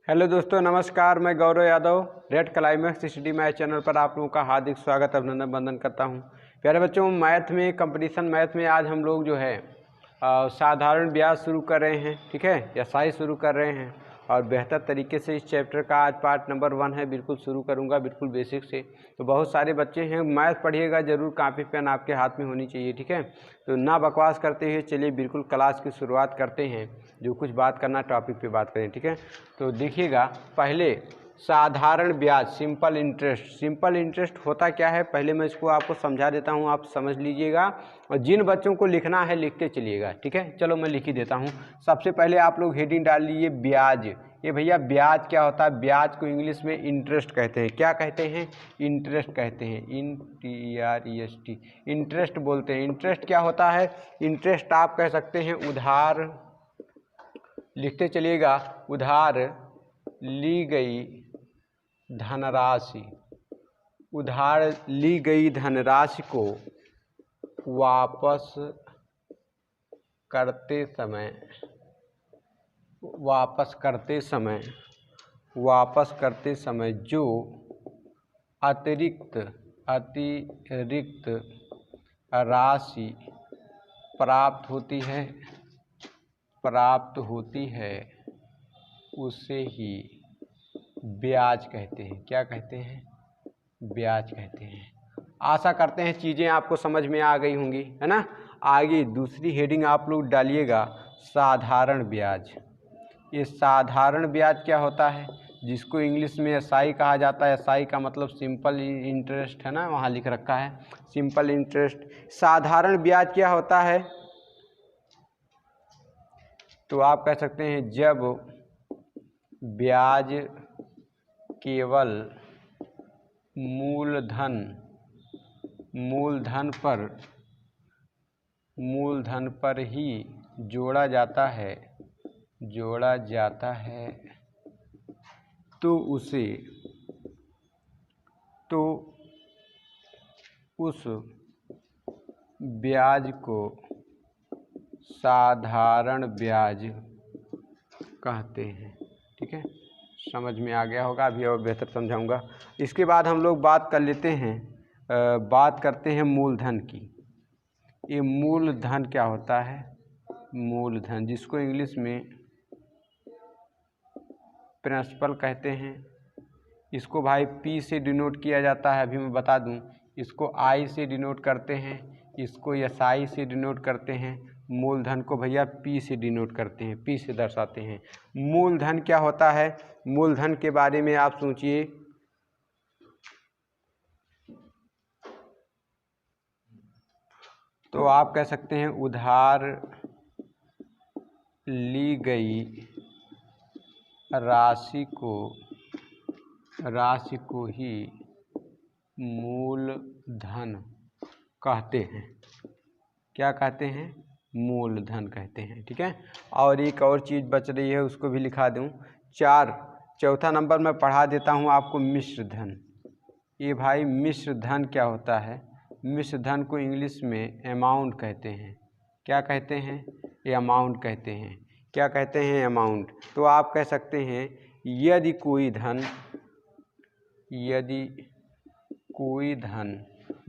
Hello दोस्तों, नमस्कार। मैं Gaurav Yadav red climax study math channel पर आप लोगों का हार्दिक स्वागत अभिनंदन वंदन करता हूं। प्यारे बच्चों, मैथ में कंपटीशन मैथ में आज हम लोग जो है साधारण ब्याज शुरू कर रहे हैं। ठीक है, या साई शुरू कर रहे हैं और बेहतर तरीके से इस चैप्टर का आज पार्ट नंबर 1 है। बिल्कुल शुरू करूंगा, बिल्कुल बेसिक से। तो बहुत सारे बच्चे हैं, मैथ पढ़िएगा ज़रूर, कापी पेन आपके हाथ में होनी चाहिए। ठीक है, तो ना बकवास करते हुए चलिए बिल्कुल क्लास की शुरुआत करते हैं। जो कुछ बात करना टॉपिक पे बात करें। ठीक है, तो देखिएगा, पहले साधारण ब्याज सिंपल इंटरेस्ट। सिंपल इंटरेस्ट होता क्या है, पहले मैं इसको आपको समझा देता हूँ, आप समझ लीजिएगा। और जिन बच्चों को लिखना है लिखते चलिएगा। ठीक है, चलो मैं लिख ही देता हूँ। सबसे पहले आप लोग हेडिंग डाल लीजिए ब्याज। ये भैया ब्याज क्या होता है? ब्याज को इंग्लिश में इंटरेस्ट कहते हैं। क्या कहते हैं? इंटरेस्ट कहते हैं। INTREST इंटरेस्ट बोलते हैं। इंटरेस्ट क्या होता है? इंटरेस्ट आप कह सकते हैं उधार, लिखते चलिएगा, उधार ली गई धनराशि। उधार ली गई धनराशि को वापस करते समय जो अतिरिक्त राशि प्राप्त होती है उसे ही ब्याज कहते हैं। क्या कहते हैं? ब्याज कहते हैं। आशा करते हैं चीज़ें आपको समझ में आ गई होंगी, है ना। आगे दूसरी हेडिंग आप लोग डालिएगा साधारण ब्याज। ये साधारण ब्याज क्या होता है? जिसको इंग्लिश में एसआई कहा जाता है। एसआई का मतलब सिंपल इंटरेस्ट, है ना, वहाँ लिख रखा है सिंपल इंटरेस्ट। साधारण ब्याज क्या होता है? तो आप कह सकते हैं जब ब्याज केवल मूलधन पर ही जोड़ा जाता है तो उस ब्याज को साधारण ब्याज कहते हैं। ठीक है, समझ में आ गया होगा। अभी और बेहतर समझाऊंगा। इसके बाद हम लोग बात करते हैं मूलधन की। ये मूलधन क्या होता है? मूलधन, जिसको इंग्लिश में प्रिंसिपल कहते हैं। इसको भाई P से डिनोट किया जाता है। अभी मैं बता दूं, इसको I से डिनोट करते हैं, इसको SI से डिनोट करते हैं। मूलधन को भैया P से डिनोट करते हैं, P से दर्शाते हैं। मूलधन क्या होता है? मूलधन के बारे में आप सोचिए। तो आप कह सकते हैं उधार ली गई राशि को ही मूलधन कहते हैं। क्या कहते हैं? मूलधन कहते हैं। ठीक है, और एक और चीज़ बच रही है, उसको भी लिखा दूं। चौथा नंबर में पढ़ा देता हूं आपको मिश्र धन। ये भाई मिश्र धन क्या होता है? मिश्र धन को इंग्लिश में अमाउंट कहते हैं। क्या कहते हैं? ये अमाउंट कहते हैं। क्या कहते हैं? अमाउंट। तो आप कह सकते हैं यदि कोई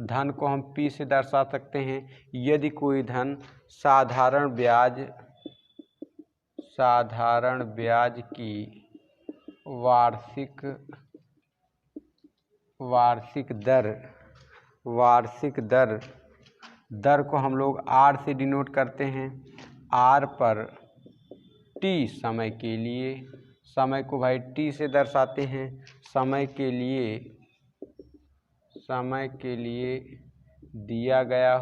धन को हम P से दर्शा सकते हैं। यदि कोई धन साधारण ब्याज की वार्षिक दर को हम लोग R से डिनोट करते हैं। R पर T समय के लिए, समय को भाई T से दर्शाते हैं। समय के लिए दिया गया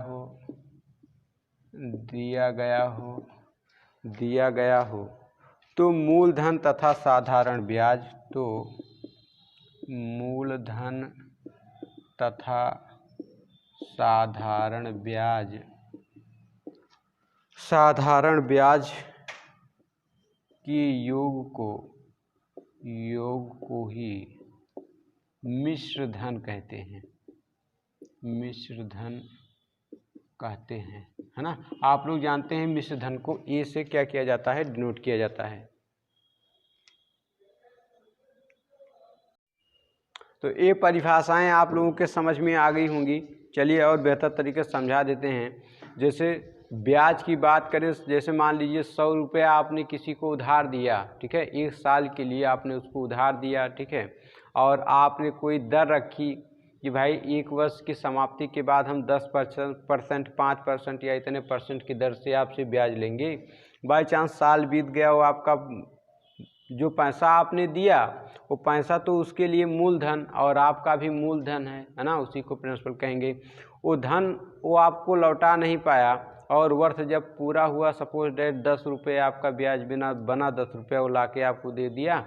हो तो मूलधन तथा साधारण ब्याज। तो मूलधन तथा साधारण ब्याज के योग को ही मिश्र धन कहते हैं। है ना। आप लोग जानते हैं मिश्र धन को A से क्या किया जाता है? डिनोट किया जाता है। तो ये परिभाषाएं आप लोगों के समझ में आ गई होंगी। चलिए और बेहतर तरीके से समझा देते हैं। जैसे ब्याज की बात करें, जैसे मान लीजिए 100 रुपया आपने किसी को उधार दिया, ठीक है, 1 साल के लिए आपने उसको उधार दिया, ठीक है, और आपने कोई दर रखी कि भाई 1 वर्ष की समाप्ति के बाद हम 10%, 5% या इतने परसेंट की दर से आपसे ब्याज लेंगे। बाई चांस साल बीत गया, वो आपका जो पैसा आपने दिया वो पैसा तो उसके लिए मूलधन और आपका भी मूलधन है ना, उसी को प्रिंसिपल कहेंगे। वो धन वो आपको लौटा नहीं पाया और वर्ष जब पूरा हुआ, सपोज डेट 10 रुपये आपका ब्याज बना 10 रुपये वो लाके आपको दे दिया,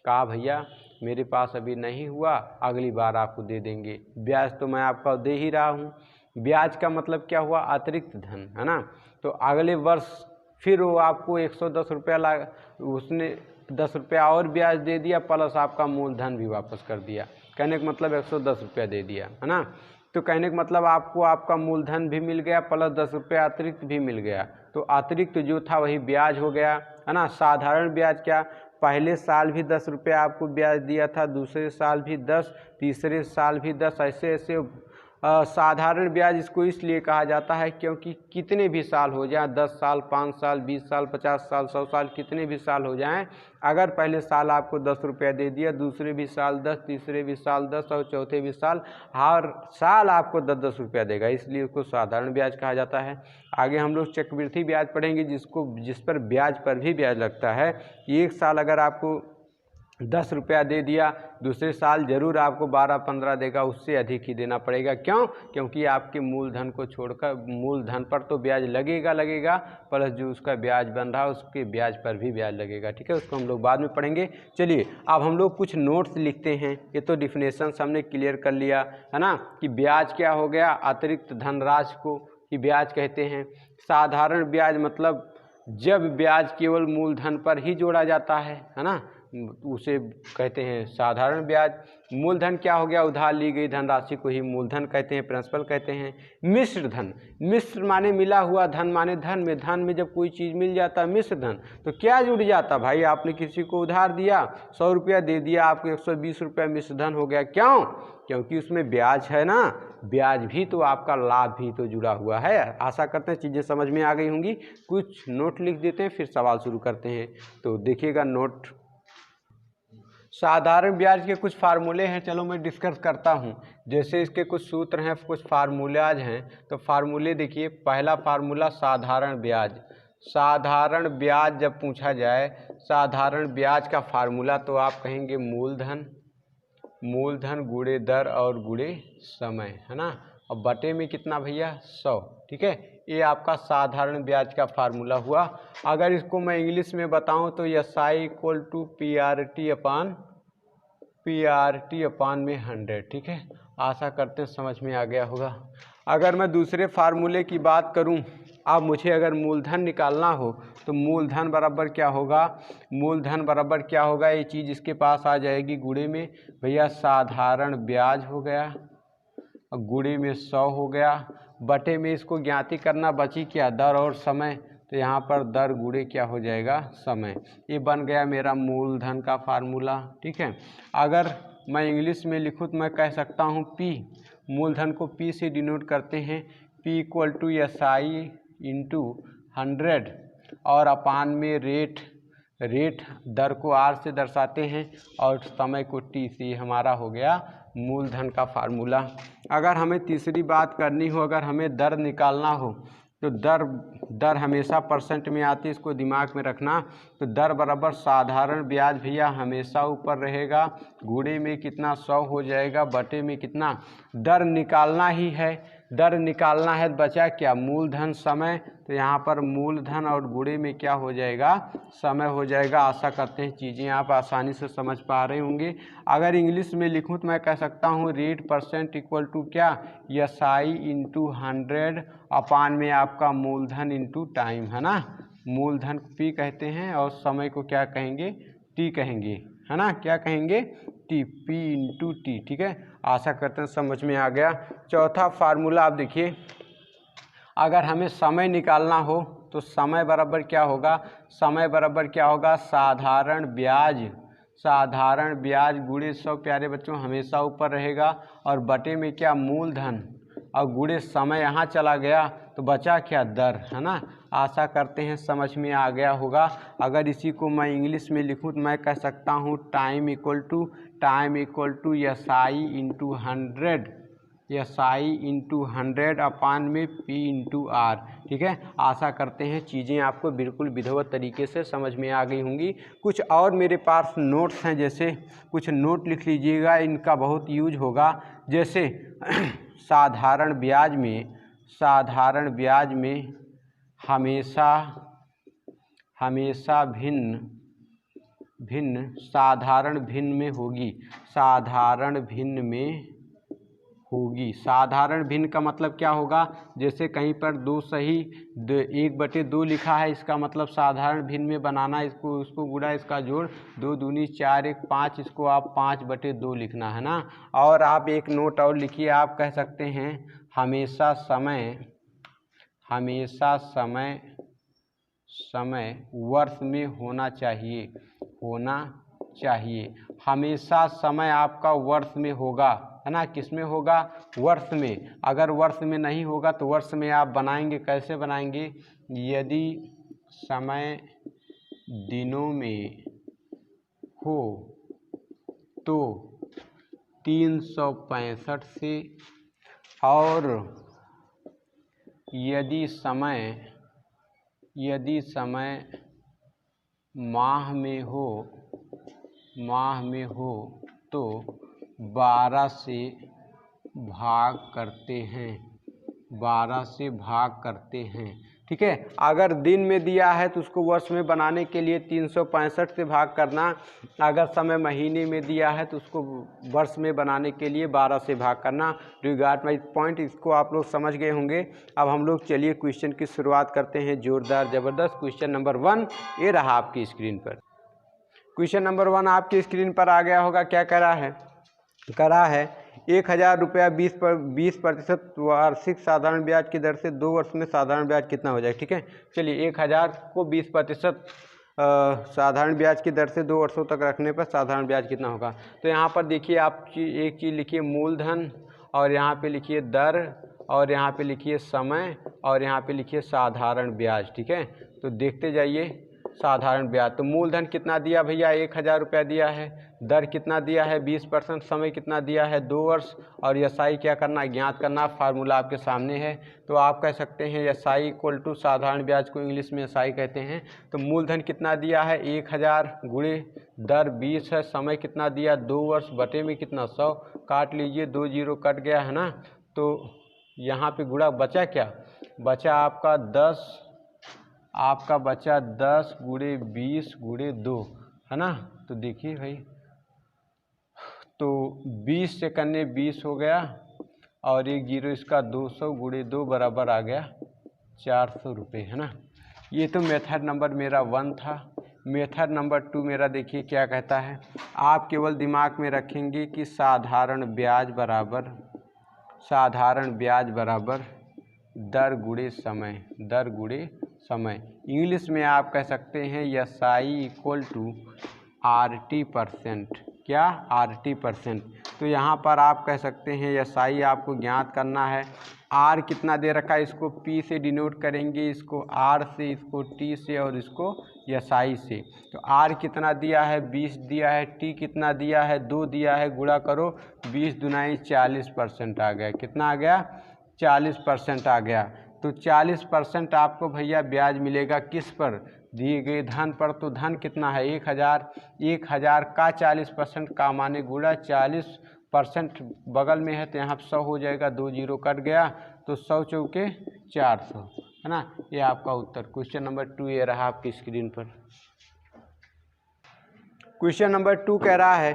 कहा भैया मेरे पास अभी नहीं हुआ, अगली बार आपको दे देंगे, ब्याज तो मैं आपका दे ही रहा हूँ। ब्याज का मतलब क्या हुआ? अतिरिक्त धन, है ना। तो अगले वर्ष फिर वो आपको 110 रुपया उसने 10 रुपया और ब्याज दे दिया, प्लस आपका मूलधन भी वापस कर दिया। कहने का मतलब 110 रुपया दे दिया, है ना। तो कहने का मतलब आपको आपका मूलधन भी मिल गया, प्लस 10 रुपया अतिरिक्त भी मिल गया। तो अतिरिक्त जो था वही ब्याज हो गया, है ना। साधारण ब्याज क्या? पहले साल भी 10 रुपया आपको ब्याज दिया था, दूसरे साल भी 10, तीसरे साल भी 10, ऐसे ऐसे साधारण ब्याज इसको इसलिए कहा जाता है क्योंकि कितने भी साल हो जाए, 10 साल, 5 साल, 20 साल, 50 साल, 100 साल, कितने भी साल हो जाएं, अगर पहले साल आपको 10 रुपया दे दिया, दूसरे भी साल 10, तीसरे भी साल 10 और चौथे भी साल, हर साल आपको 10-10 रुपया देगा, इसलिए उसको साधारण ब्याज कहा जाता है। आगे हम लोग चक्रवृद्धि ब्याज पढ़ेंगे, जिस पर ब्याज पर भी ब्याज लगता है। एक साल अगर आपको 10 रुपया दे दिया, दूसरे साल जरूर आपको 12-15 देगा, उससे अधिक ही देना पड़ेगा। क्यों? क्योंकि आपके मूलधन को छोड़कर मूलधन पर तो ब्याज लगेगा, प्लस जो उसका ब्याज बन रहा है उसके ब्याज पर भी ब्याज लगेगा, ठीक है। उसको हम लोग बाद में पढ़ेंगे। चलिए अब हम लोग कुछ नोट्स लिखते हैं। ये तो डिफिनेशंस हमने क्लियर कर लिया, है ना, कि ब्याज क्या हो गया? अतिरिक्त धनराशि को ही ब्याज कहते हैं। साधारण ब्याज मतलब जब ब्याज केवल मूलधन पर ही जोड़ा जाता है ना, उसे कहते हैं साधारण ब्याज। मूलधन क्या हो गया? उधार ली गई धनराशि को ही मूलधन कहते हैं, प्रिंसिपल कहते हैं। मिश्र धन, मिश्र माने मिला हुआ, धन माने धन में जब कोई चीज़ मिल जाता मिश्र धन, तो क्या जुड़ जाता? भाई आपने किसी को उधार दिया, 100 रुपया दे दिया, आपको 120 रुपया मिश्र धन हो गया। क्यों? क्योंकि उसमें ब्याज है ना, ब्याज भी तो आपका लाभ भी तो जुड़ा हुआ है। आशा करते हैं चीज़ें समझ में आ गई होंगी। कुछ नोट लिख देते हैं, फिर सवाल शुरू करते हैं। तो देखिएगा नोट। साधारण ब्याज के कुछ फार्मूले हैं, चलो मैं डिस्कस करता हूं। जैसे इसके कुछ सूत्र हैं, कुछ फार्मूलाज हैं, तो फार्मूले देखिए। पहला फार्मूला साधारण ब्याज। साधारण ब्याज जब पूछा जाए, साधारण ब्याज का फार्मूला तो आप कहेंगे मूलधन गुणे दर और गुणे समय, है ना, और बटे में कितना भैया? 100, ठीक है। ये आपका साधारण ब्याज का फार्मूला हुआ। अगर इसको मैं इंग्लिश में बताऊं तो SI = PRT अपान में 100, ठीक है। आशा करते हैं समझ में आ गया होगा। अगर मैं दूसरे फार्मूले की बात करूं, अब मुझे अगर मूलधन निकालना हो तो मूलधन बराबर क्या होगा? मूलधन बराबर क्या होगा? ये चीज़ इसके पास आ जाएगी गुणे में, भैया साधारण ब्याज हो गया, गुणे में 100 हो गया, बटे में इसको ज्ञाति करना, बची क्या? दर और समय। तो यहाँ पर दर गुणे क्या हो जाएगा? समय। ये बन गया मेरा मूलधन का फार्मूला, ठीक है। अगर मैं इंग्लिश में लिखूँ तो मैं कह सकता हूँ P, मूलधन को P से डिनोट करते हैं, P = SI × 100 और अपान में रेट दर को R से दर्शाते हैं और समय को T से। हमारा हो गया मूलधन का फार्मूला। अगर हमें तीसरी बात करनी हो, अगर हमें दर निकालना हो तो दर हमेशा परसेंट में आती है, इसको दिमाग में रखना। तो दर बराबर साधारण ब्याज भैया हमेशा ऊपर रहेगा, गुणे में कितना? 100 हो जाएगा, बटे में कितना? दर निकालना ही है, दर निकालना है, बचा क्या? मूलधन समय। तो यहाँ पर मूलधन और गुणे में क्या हो जाएगा? समय हो जाएगा। आशा करते हैं चीज़ें आप आसानी से समझ पा रहे होंगे। अगर इंग्लिश में लिखूँ तो मैं कह सकता हूँ रेट परसेंट इक्वल टू क्या? SI × 100 अपान में आपका मूलधन इंटू टाइम, है ना। मूलधन P कहते हैं और समय को क्या कहेंगे? T कहेंगे, है ना। क्या कहेंगे? T, P × T, ठीक है। आशा करते हैं समझ में आ गया। चौथा फार्मूला आप देखिए, अगर हमें समय निकालना हो तो समय बराबर क्या होगा? समय बराबर क्या होगा? साधारण साधारण ब्याज गुणे 100 प्यारे बच्चों हमेशा ऊपर रहेगा, और बटे में क्या मूलधन और गुणे समय यहाँ चला गया तो बचा क्या दर, है ना। आशा करते हैं समझ में आ गया होगा। अगर इसी को मैं इंग्लिश में लिखूँ तो मैं कह सकता हूँ time equal to SI into 100, SI into 100 अपान में P इंटू R। ठीक है, आशा करते हैं चीज़ें आपको बिल्कुल विधिवत तरीके से समझ में आ गई होंगी। कुछ और मेरे पास नोट्स हैं, जैसे कुछ नोट लिख लीजिएगा, इनका बहुत यूज होगा। जैसे साधारण ब्याज में हमेशा भिन्न साधारण भिन्न में होगी, साधारण भिन्न का मतलब क्या होगा, जैसे कहीं पर 2 सही 1/2 लिखा है, इसका मतलब साधारण भिन्न में बनाना, उसको गुणा इसका जोड़, 2 दूनी 4 1 5, इसको आप 5/2 लिखना है ना। और आप एक नोट और लिखिए, आप कह सकते हैं हमेशा समय वर्ष में होना चाहिए। हमेशा समय आपका वर्ष में होगा, है ना। किस में होगा, वर्ष में। अगर वर्ष में नहीं होगा तो वर्ष में आप बनाएंगे, कैसे बनाएंगे, यदि समय दिनों में हो तो 365 से, और यदि समय माह में हो तो 12 से भाग करते हैं। ठीक है, अगर दिन में दिया है तो उसको वर्ष में बनाने के लिए 365 से भाग करना, अगर समय महीने में दिया है तो उसको वर्ष में बनाने के लिए 12 से भाग करना। रिगार्ड माई पॉइंट, इसको आप लोग समझ गए होंगे। अब हम लोग चलिए क्वेश्चन की शुरुआत करते हैं, जोरदार ज़बरदस्त। क्वेश्चन नंबर 1 ये रहा आपकी स्क्रीन पर। क्वेश्चन नंबर 1 आपकी स्क्रीन पर आ गया होगा। क्या करा है 1000 रुपया 20% वार्षिक साधारण ब्याज की दर से 2 वर्ष में साधारण ब्याज कितना हो जाए। ठीक है, चलिए 1000 को 20% साधारण ब्याज की दर से 2 वर्षों तक रखने पर साधारण ब्याज कितना होगा। तो यहाँ पर देखिए, आप एक चीज़ लिखिए मूलधन, और यहाँ पे लिखिए दर, और यहाँ पे लिखिए समय, और यहाँ पे लिखिए साधारण ब्याज। ठीक है, तो देखते जाइए साधारण ब्याज। तो मूलधन कितना दिया भैया, 1000 रुपया दिया है, दर कितना दिया है 20%, समय कितना दिया है 2 वर्ष, और SI क्या करना, ज्ञात करना। फार्मूला आपके सामने है, तो आप कह सकते हैं SI इक्वल टू साधारण ब्याज को इंग्लिश में SI कहते हैं। तो मूलधन कितना दिया है 1000 गुणे दर 20 है, समय कितना दिया 2 वर्ष, बटे में कितना 100, काट लीजिए, 2 0 कट गया है ना। तो यहाँ पे गुणा बचा क्या, बचा आपका 10 गुणे 20 गुणे 2, है ना। तो देखिए भाई, तो 20 से करने 20 हो गया, और 1 0 इसका 200 गुणे 2 बराबर आ गया 400 रुपये, है ना। ये तो मेथड नंबर मेरा 1 था। मेथड नंबर 2 मेरा देखिए क्या कहता है। आप केवल दिमाग में रखेंगे कि साधारण ब्याज बराबर दर गुणे समय। इंग्लिश में आप कह सकते हैं SI इक्वल टू RT%। क्या, RT%। तो यहाँ पर आप कह सकते हैं SI आपको ज्ञात करना है। R कितना दे रखा है, इसको P से डिनोट करेंगे, इसको R से, इसको T से, और इसको SI से। तो R कितना दिया है 20 दिया है, T कितना दिया है 2 दिया है, गुणा करो 20 दुनाई 40% आ गया। कितना आ गया, 40% आ गया। तो 40% आपको भैया ब्याज मिलेगा किस पर, दिए गए धन पर। तो धन कितना है 1000 का 40% का माने गुणा 40% बगल में है, तो यहाँ 100 हो जाएगा, 2 0 कट गया, तो 100 चौके 400, है ना। ये आपका उत्तर। क्वेश्चन नंबर 2 ये रहा आपकी स्क्रीन पर। क्वेश्चन नंबर 2 कह रहा है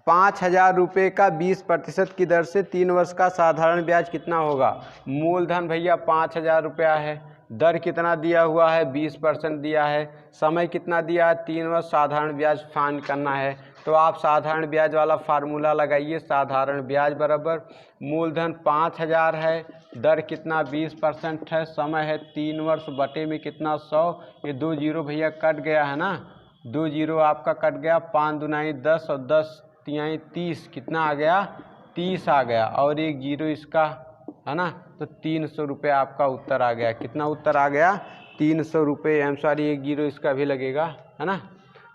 5000 रुपये का 20% की दर से 3 वर्ष का साधारण ब्याज कितना होगा। मूलधन भैया 5000 रुपया है, दर कितना दिया हुआ है 20% दिया है, समय कितना दिया है 3 वर्ष, साधारण ब्याज फाइंड करना है। तो आप साधारण ब्याज वाला फार्मूला लगाइए। साधारण ब्याज बराबर मूलधन 5000 है, दर कितना 20% है, समय है 3 वर्ष, बटे में कितना 100, ये 2 0 भैया कट गया है ना, 2 जीरो आपका कट गया, 5 दूनाई 10 और 10 तिहाई 30, कितना आ गया 30 आ गया, और 1 जीरो इसका है ना, तो 300 रुपये आपका उत्तर आ गया। कितना उत्तर आ गया 300 रुपये, एम सॉरी 1 जीरो इसका भी लगेगा है ना,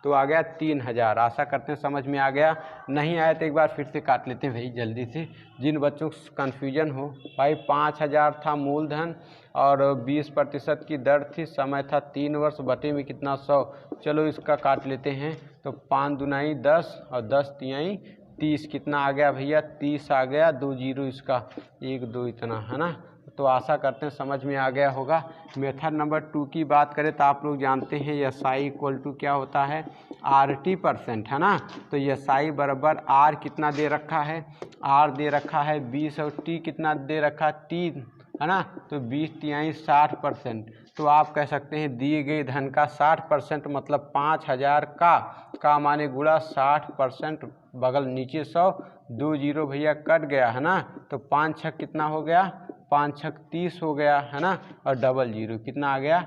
तो आ गया 3000। आशा करते हैं समझ में आ गया। नहीं आया तो एक बार फिर से काट लेते हैं भाई जल्दी से, जिन बच्चों को कन्फ्यूजन हो। भाई 5000 था मूलधन और 20% की दर थी, समय था 3 वर्ष, बटे में कितना 100। चलो इसका काट लेते हैं, तो 5 दूनाई 10 और 10 तिहाई 30, कितना आ गया भैया 30 आ गया, 2 जीरो इसका 1 2 इतना है ना। तो आशा करते हैं समझ में आ गया होगा। मेथड नंबर 2 की बात करें तो आप लोग जानते हैं SI इक्वल टू क्या होता है, RT% है ना। तो SI बराबर R कितना दे रखा है, R दे रखा है 20 और T कितना दे रखा है 3 है ना, तो 20 तिहाई 60%। तो आप कह सकते हैं दिए गए धन का 60% मतलब 5000 का माने गुणा 60%, बगल नीचे 100, 2 जीरो भैया कट गया है ना, तो 5 छक कितना हो गया, 5 छक 30 हो गया है ना, और डबल जीरो कितना आ गया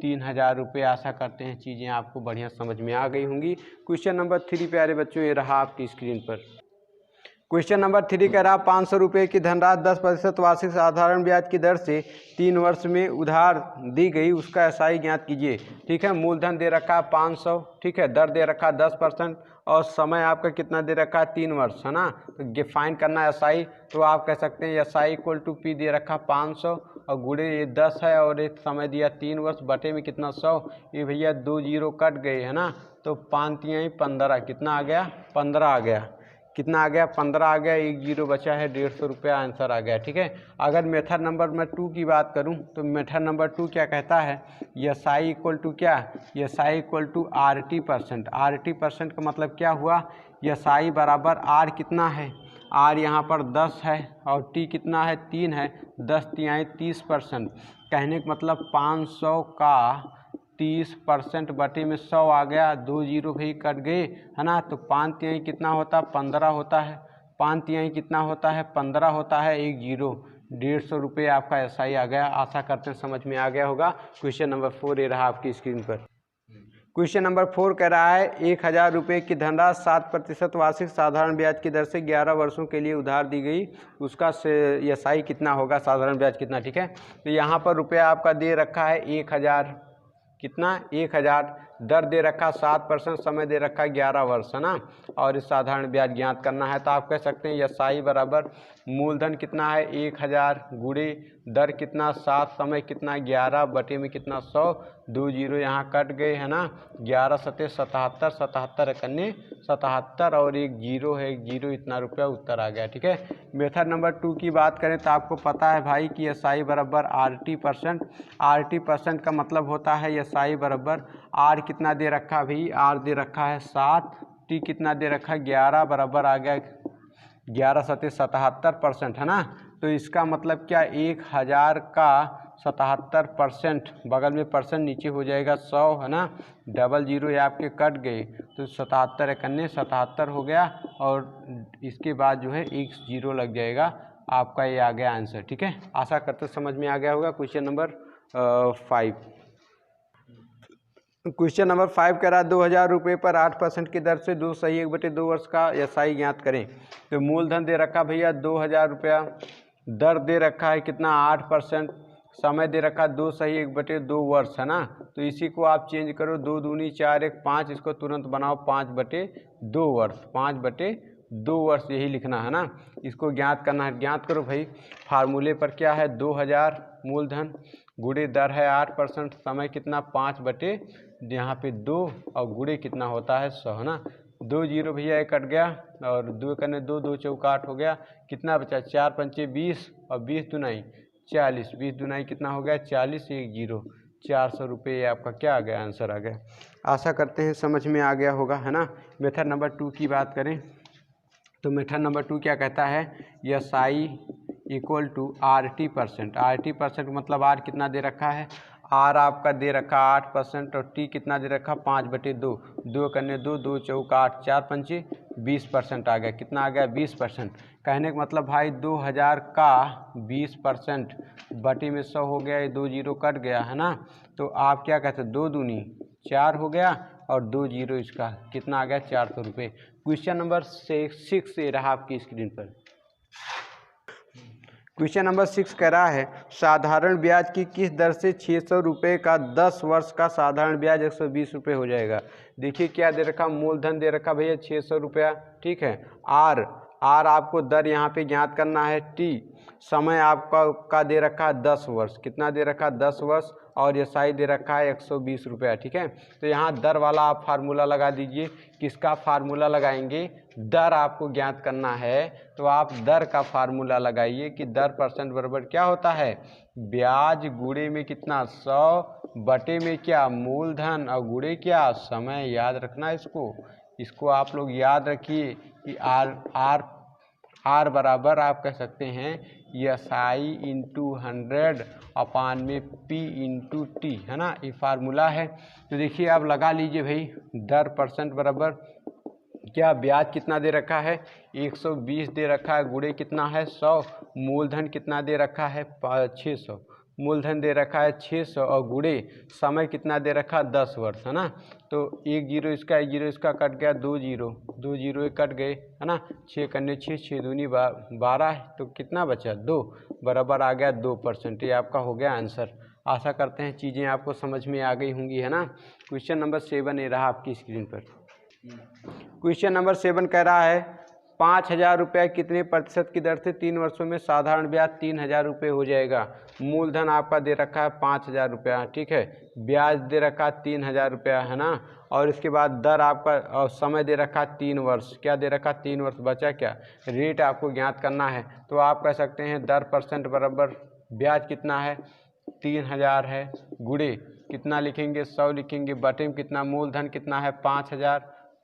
3000 रुपये। आशा करते हैं चीज़ें आपको बढ़िया समझ में आ गई होंगी। क्वेश्चन नंबर 3 प्यारे बच्चों ये रहा आपकी स्क्रीन पर। क्वेश्चन नंबर 3 कह रहा 500 रुपये की धनराशि 10% वार्षिक साधारण ब्याज की दर से 3 वर्ष में उधार दी गई, उसका SI ज्ञात कीजिए। ठीक है, मूलधन दे रखा है 500, ठीक है, दर दे रखा है 10% और समय आपका कितना दे रखा है 3 वर्ष है ना। तो फाइंड करना है SI, तो आप कह सकते हैं SI इक्वल टू P दे रखा 500 और गुणे ये 10 है और एक समय दिया 3 वर्ष, बटे में कितना 100, ये भैया 2 जीरो कट गए है ना, तो 5 तिहाई 15, कितना आ गया 15 आ गया, कितना आ गया 15 आ गया, 1 जीरो बचा है, 150 रुपया आंसर आ गया। ठीक है, अगर मेथड नंबर मैं 2 की बात करूं तो मेथड नंबर 2 क्या कहता है, SI इक्वल टू क्या, SI equal to RT%। RT% का मतलब क्या हुआ, SI बराबर R कितना है, R यहाँ पर 10 है और T कितना है 3 है, 10 तिहाई 30%, कहने का मतलब 500 का 30% बटे में 100 आ गया, 2 जीरो भी कट गए है ना, तो 5 तिहाई कितना होता है 15 होता है, 5 तिहाई कितना होता है 15 होता है, 1 जीरो 150 रुपये आपका SI आ गया। आशा करते हैं समझ में आ गया होगा। क्वेश्चन नंबर 4 ये रहा आपकी स्क्रीन पर। क्वेश्चन नंबर 4 कह रहा है 1000 रुपये की धनराशि 7% वार्षिक साधारण ब्याज की दर से 11 वर्षों के लिए उधार दी गई, उसका SI कितना होगा, साधारण ब्याज कितना। ठीक है, तो यहाँ पर रुपया आपका दे रखा है 1000, कितना 1000, दर दे रखा 7%, समय दे रखा 11 वर्ष है ना, और इस साधारण ब्याज ज्ञात करना है। तो आप कह सकते हैं SI बराबर मूलधन कितना है 1000 गुणे दर कितना 7, समय कितना 11, बटे में कितना 100, 2 जीरो यहाँ कट गए है ना, 11 सते 77, 77 एकन्ने 77 और 1 जीरो है, 1 जीरो इतना रुपया उत्तर आ गया। ठीक है, मेथड नंबर 2 की बात करें तो आपको पता है भाई कि SI बराबर RT%। RT% का मतलब होता है SI बराबर R कितना दे रखा है भाई, R दे रखा है 7, T कितना दे रखा है 11, बराबर आ गया 11 सते 77% है ना। तो इसका मतलब क्या 1000 का 77%, बगल में परसेंट नीचे हो जाएगा 100 है ना, डबल जीरो ये आपके कट गए, तो 77 एकन्ने 77 हो गया और इसके बाद जो है 1 जीरो लग जाएगा, आपका ये आ गया आंसर। ठीक है, आशा करते समझ में आ गया होगा। Question number 5। क्वेश्चन नंबर 5 कह रहा है 2000 रुपये पर 8% की दर से 2 सही 1/2 वर्ष का SI ज्ञात करें। तो मूलधन दे रखा भैया 2000 रुपया, दर दे रखा है कितना 8%, समय दे रखा 2 सही 1/2 वर्ष है ना। तो इसी को आप चेंज करो, 2 दूनी 4 1 5, इसको तुरंत बनाओ 5/2 वर्ष, 5/2 वर्ष यही लिखना है ना। इसको ज्ञात करना है, ज्ञात करो भाई। फार्मूले पर क्या है 2000 मूलधन गुणे दर है 8%, समय कितना 5/, यहाँ पे 2 और गुणे कितना होता है 100 है ना। 2 जीरो भैया ये कट गया और 2 करने 2, 2 चौका 8 हो गया, कितना बचा 4 पंचे 20 और 20 दुनाई 40, 20 दुनाई कितना हो गया 40, 1 जीरो 400 रुपये आपका क्या आ गया आंसर आ गया। आशा करते हैं समझ में आ गया होगा है ना। मेथड नंबर 2 की बात करें तो मेथड नंबर 2 क्या कहता है, SI equal to RT%। RT% मतलब R कितना दे रखा है, R आपका दे रखा 8% और T कितना दे रखा 5/2, 2 करने 2, 2 चौका 8, 4 पंचे 20% आ गया, कितना आ गया 20%। कहने का मतलब भाई 2000 का 20% बटे में 100 हो गया, ये 2 जीरो कट गया है ना। तो आप क्या कहते हैं 2 दूनी 4 हो गया और 2 जीरो इसका, कितना आ गया 400 रुपये। क्वेश्चन नंबर 6 ये रहा आपकी स्क्रीन पर। क्वेश्चन नंबर 6 कह रहा है साधारण ब्याज की किस दर से 600 रुपये का 10 वर्ष का साधारण ब्याज 120 रुपये हो जाएगा। देखिए क्या दे रखा, मूलधन दे रखा भैया 600 रुपया, ठीक है। आर आपको दर यहाँ पे ज्ञात करना है। टी समय आपका दे रखा है 10 वर्ष, कितना दे रखा है 10 वर्ष, और एसआई दे रखा है 120 रुपया, ठीक है। तो यहाँ दर वाला आप फार्मूला लगा दीजिए। किसका फार्मूला लगाएंगे, दर आपको ज्ञात करना है तो आप दर का फार्मूला लगाइए कि दर परसेंट बराबर क्या होता है, ब्याज गुणे में कितना 100 बटे में क्या मूलधन और गुणे क्या समय। याद रखना इसको आप लोग याद रखिए कि आर बराबर आप कह सकते हैं एसआई इंटू 100 अपान में पी इंटू टी, है ना, ये फार्मूला है। तो देखिए आप लगा लीजिए भाई, दर परसेंट बराबर क्या ब्याज कितना दे रखा है 120 दे रखा है, गुणे कितना है 100, मूलधन कितना दे रखा है 600, मूलधन दे रखा है 600 और गुणे समय कितना दे रखा है 10 वर्ष, है ना। तो 1 जीरो इसका 1 जीरो इसका कट गया, 2 जीरो कट गए, है ना। 6 करने 6 6 दूनी 12, तो कितना बचा 2, बराबर आ गया 2%। ये आपका हो गया आंसर। आशा करते हैं चीज़ें आपको समझ में आ गई होंगी, है ना। क्वेश्चन नंबर 7 ये रहा आपकी स्क्रीन पर। क्वेश्चन नंबर 7 कह रहा है 5000 रुपये कितने प्रतिशत की दर से 3 वर्षों में साधारण ब्याज 3000 रुपये हो जाएगा। मूलधन आपका दे रखा है 5000 रुपया, ठीक है। ब्याज दे रखा है 3000 रुपया, है ना। और इसके बाद दर आपका और समय दे रखा है 3 वर्ष, क्या दे रखा 3 वर्ष, बचा क्या रेट आपको ज्ञात करना है। तो आप कह सकते हैं दर परसेंट बराबर ब्याज कितना है 3000 है, गुणे कितना लिखेंगे 100 लिखेंगे, बटे में कितना मूलधन कितना है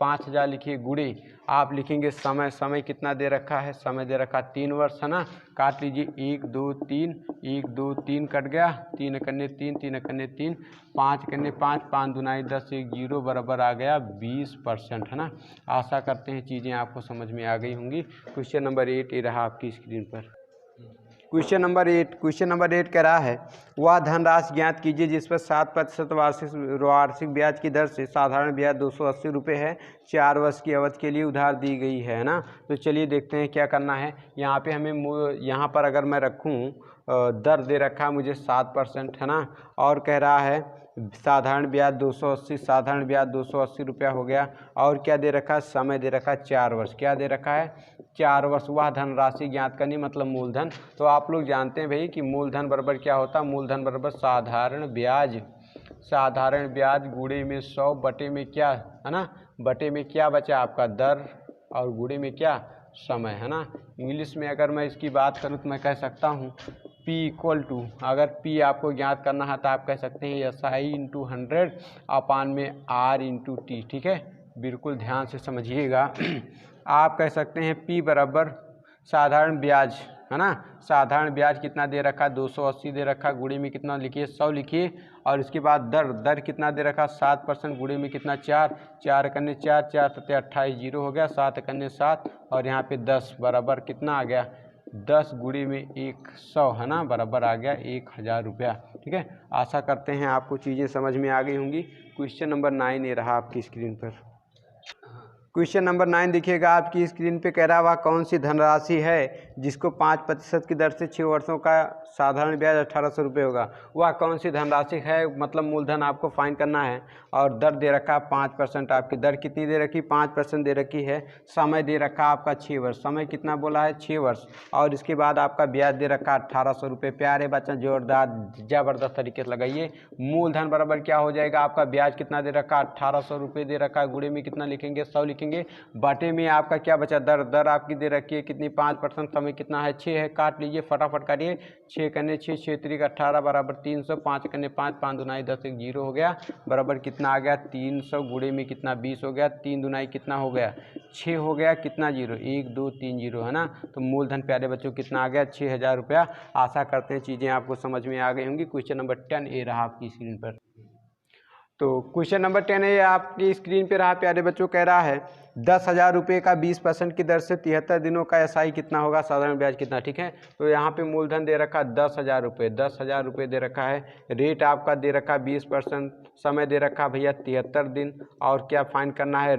5000 लिखिए, गुणे आप लिखेंगे समय कितना दे रखा है, समय दे रखा 3 वर्ष, है ना। काट लीजिए 1 2 3 1 2 3 कट गया, 3 करने 3 3 करने 3 5 करने 5 5 दूनाई 10 1 जीरो बराबर आ गया 20%, है ना। आशा करते हैं चीज़ें आपको समझ में आ गई होंगी। क्वेश्चन नंबर 8 ये रहा आपकी स्क्रीन पर। क्वेश्चन नंबर 8 कह रहा है वह धनराशि ज्ञात कीजिए जिस पर 7% वार्षिक ब्याज की दर से साधारण ब्याज 280 रुपये है, 4 वर्ष की अवधि के लिए उधार दी गई है ना। तो चलिए देखते हैं क्या करना है। यहाँ पे हमें यहाँ पर अगर मैं रखूँ दर दे रखा है मुझे 7%, है ना, और कह रहा है साधारण ब्याज 280, साधारण ब्याज 280 रुपया हो गया, और क्या दे रखा है समय दे रखा है 4 वर्ष, क्या दे रखा है 4 वर्ष। वह धनराशि ज्ञात करनी मतलब मूलधन। तो आप लोग जानते हैं भाई कि मूलधन बराबर क्या होता है, मूलधन बराबर साधारण ब्याज गुणे में 100 बटे में क्या, है ना, बटे में क्या बचा आपका दर और गुणे में क्या समय, है ना। इंग्लिश में अगर मैं इसकी बात करूँ तो मैं कह सकता हूँ P इक्वल टू, अगर P आपको ज्ञात करना है तो आप कह सकते हैं SI इंटू 100 अपान में R इंटू टी, ठीक है। बिल्कुल ध्यान से समझिएगा। आप कह सकते हैं P बराबर साधारण ब्याज, है ना, साधारण ब्याज कितना दे रखा 280 दे रखा, गुणे में कितना लिखिए 100 लिखिए, और इसके बाद दर कितना दे रखा 7%, गुणे में कितना 4 करने 4 4 सत्ते 28 जीरो हो गया, 7 करने 7 और यहाँ पे 10 बराबर कितना आ गया 10 गुणे में 100, है ना, बराबर आ गया 1000 रुपया, ठीक है। आशा करते हैं आपको चीज़ें समझ में आ गई होंगी। क्वेश्चन नंबर 9 ये रहा आपकी स्क्रीन पर। क्वेश्चन नंबर 9 देखिएगा आपकी स्क्रीन पे, कह रहा वह कौन सी धनराशि है जिसको 5% की दर से 6 वर्षों का साधारण ब्याज 1800 रुपये होगा। वह कौन सी धनराशि है, मतलब मूलधन आपको फाइंड करना है, और दर दे रखा 5%, आपकी दर कितनी दे रखी 5% दे रखी है, समय दे रखा आपका 6 वर्ष, समय कितना बोला है 6 वर्ष, और इसके बाद आपका ब्याज दे रखा 1800 रुपये। प्यारे बच्चा जोरदार ज़बरदस्त तरीके से लगाइए। मूलधन बराबर क्या हो जाएगा, आपका ब्याज कितना दे रखा 1800 रुपये दे रखा है, गुणे में कितना लिखेंगे 100 लिखेंगे, बाटे में आपका क्या बचा दर आपकी दे रखी है कितनी 5%, समय कितना है 6 है, काट लीजिए फटाफट काटिए, 6 करने 6 6 3 18 बराबर 300, 5 करने 5 5 दूनाई 10 1 जीरो हो गया, बराबर कितना आ गया 300, गुणे में कितना 20 हो गया, 3 दूनाई कितना हो गया 6 हो गया, कितना जीरो 1 2 3 जीरो, है ना। तो मूलधन प्यारे बच्चों कितना आ गया 6000 रुपया। आशा करते हैं चीज़ें आपको समझ में आ गई होंगी। क्वेश्चन नंबर 10 ये रहा आपकी स्क्रीन पर। तो क्वेश्चन नंबर 10 है आपकी स्क्रीन पे रहा प्यारे बच्चों, कह रहा है 10,000 रुपये का 20% की दर से 73 दिनों का SI कितना होगा, साधारण ब्याज कितना। ठीक है, तो यहाँ पे मूलधन दे रखा 10,000 रुपये, 10,000 रुपये दे रखा है। रेट आपका दे रखा 20%, समय दे रखा भैया 73 दिन, और क्या फाइन करना है,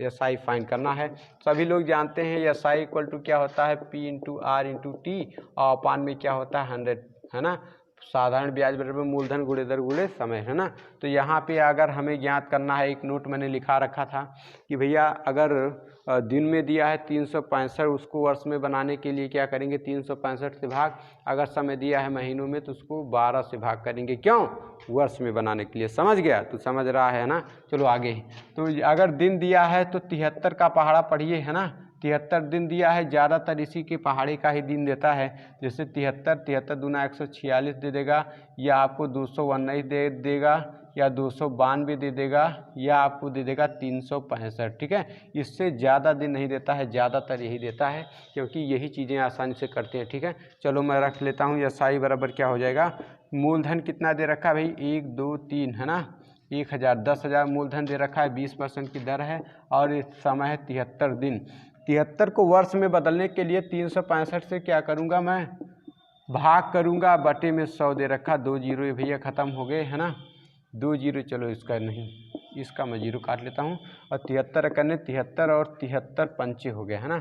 SI फाइन करना है। सभी लोग जानते हैं SI इक्वल टू क्या होता है, P/R/T, और अपान में क्या होता है 100, है ना। साधारण ब्याज बराबर मूलधन गुणे दर गुणे समय, है ना। तो यहाँ पे अगर हमें ज्ञात करना है, एक नोट मैंने लिखा रखा था कि भैया अगर दिन में दिया है 365, उसको वर्ष में बनाने के लिए क्या करेंगे, 365 से भाग, अगर समय दिया है महीनों में तो उसको 12 से भाग करेंगे, क्यों, वर्ष में बनाने के लिए। समझ गया, तो समझ रहा है ना। चलो आगे। तो अगर दिन दिया है तो 73 का पहाड़ा पढ़िए, है ना। 73 दिन दिया है, ज़्यादातर इसी के पहाड़े का ही दिन देता है। जैसे 73 दूना 146 दे देगा, या आपको 219 दे देगा, या 292 दे देगा, या आपको दे देगा 365। ठीक है, इससे ज़्यादा दिन नहीं देता है, ज़्यादातर यही देता है, क्योंकि यही चीज़ें आसानी से करते हैं। ठीक है, चलो मैं रख लेता हूँ। SI बराबर क्या हो जाएगा, मूलधन कितना दे रखा है भाई, 1 2 3, है ना, 1000, 10,000 मूलधन दे रखा है, 20% की दर है, और इस समय है 73 दिन। 73 को वर्ष में बदलने के लिए 365 से क्या करूँगा, मैं भाग करूँगा, बटे में 100 दे रखा, 2 जीरो भैया ख़त्म हो गए, है ना, 2 जीरो, चलो इसका नहीं, इसका मैं जीरो काट लेता हूँ, और 73 करने 73 और 73 पंचे हो गया, है ना।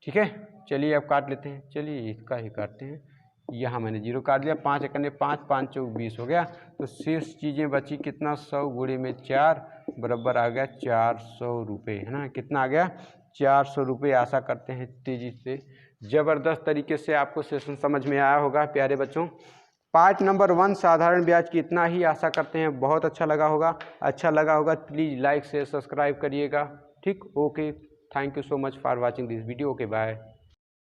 ठीक है, चलिए अब काट लेते हैं, चलिए इसका ही काटते हैं। यहाँ मैंने जीरो काट दिया, 5 करने 5, 5 चौक 20 हो गया। तो शेष चीज़ें बची कितना, 100 गुणे में 4 बराबर आ गया 400 रुपये, है ना। कितना आ गया, 400 रुपये। आशा करते हैं तेज़ी से, ज़बरदस्त तरीके से आपको सेशन समझ में आया होगा प्यारे बच्चों। पार्ट नंबर 1 साधारण ब्याज की इतना ही। आशा करते हैं बहुत अच्छा लगा होगा। अच्छा लगा होगा प्लीज़ लाइक शेयर सब्सक्राइब करिएगा। ठीक, okay, thank you so much for watching this video. Okay, bye.